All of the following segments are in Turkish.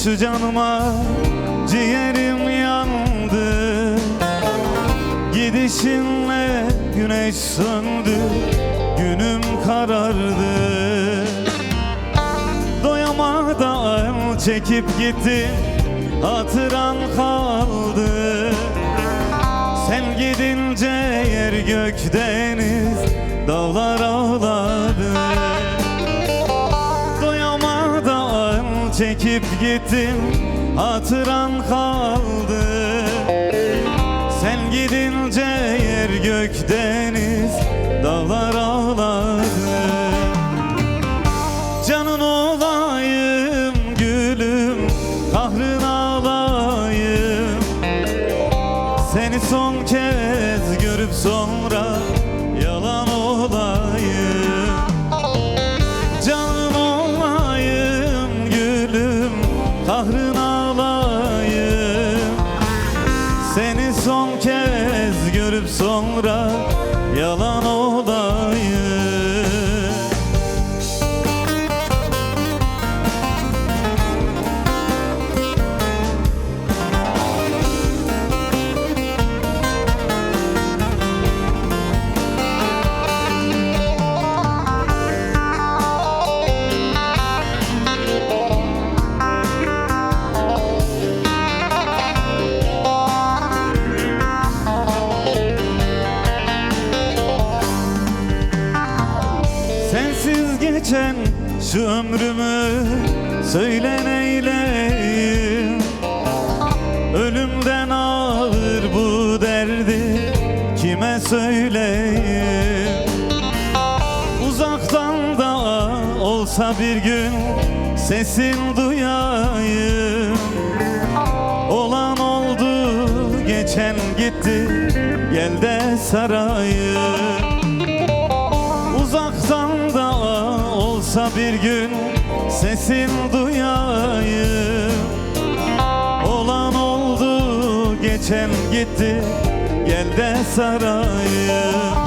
şu canıma ciğerim yandı. Gidişinle güneş söndü, günüm karardı. Doyamadan çekip gitti, hatıran kaldı. Sen gidince yer gök deniz dağlar ağladı. Doyamadan çekip gittim, hatıran kaldı. Sen gidince yer gök deniz dağlar ağladı. Canın olayım gülüm, kahrın alayım. Seni son kez görüp sonra yalan olayım. Canın olayım gülüm, kahrın alayım. Seni son kez görüp sonra yalan olayım. Sensiz geçen şu ömrümü söyle neyleyim. Ölümden ağır bu derdi kime söyleyeyim. Uzaktan da olsa bir gün sesin duyayım. Olan oldu, geçen gitti, gel de sarayım. Uzaktan da olsa bir gün sesin duyayım. Olan oldu, geçen gitti, gel de sarayım.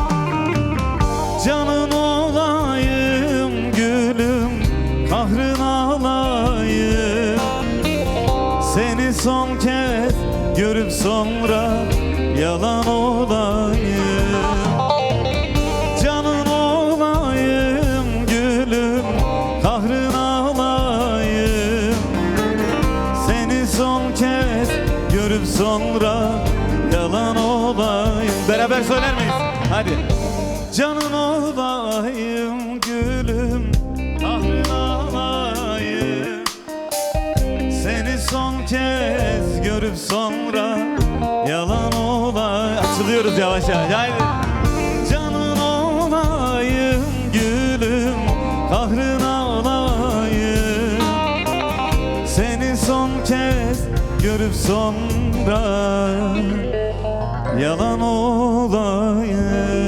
Canın olayım gülüm, kahrın alayım. Seni son kez görüp sonra yalan olayım. Canın olayım gülüm, kahrın alayım. Seni son kez görüp sonra yalan olayım. Beraber söyler miyiz? Hadi. Canın olayım gülüm, kahrın alayım. Seni son kez görüp sonra yalan olay. Açılıyoruz yavaş yavaş. Haydi. Canın olayım gülüm, kahrın alayım. Seni son kez görüp sonra yalan olayım.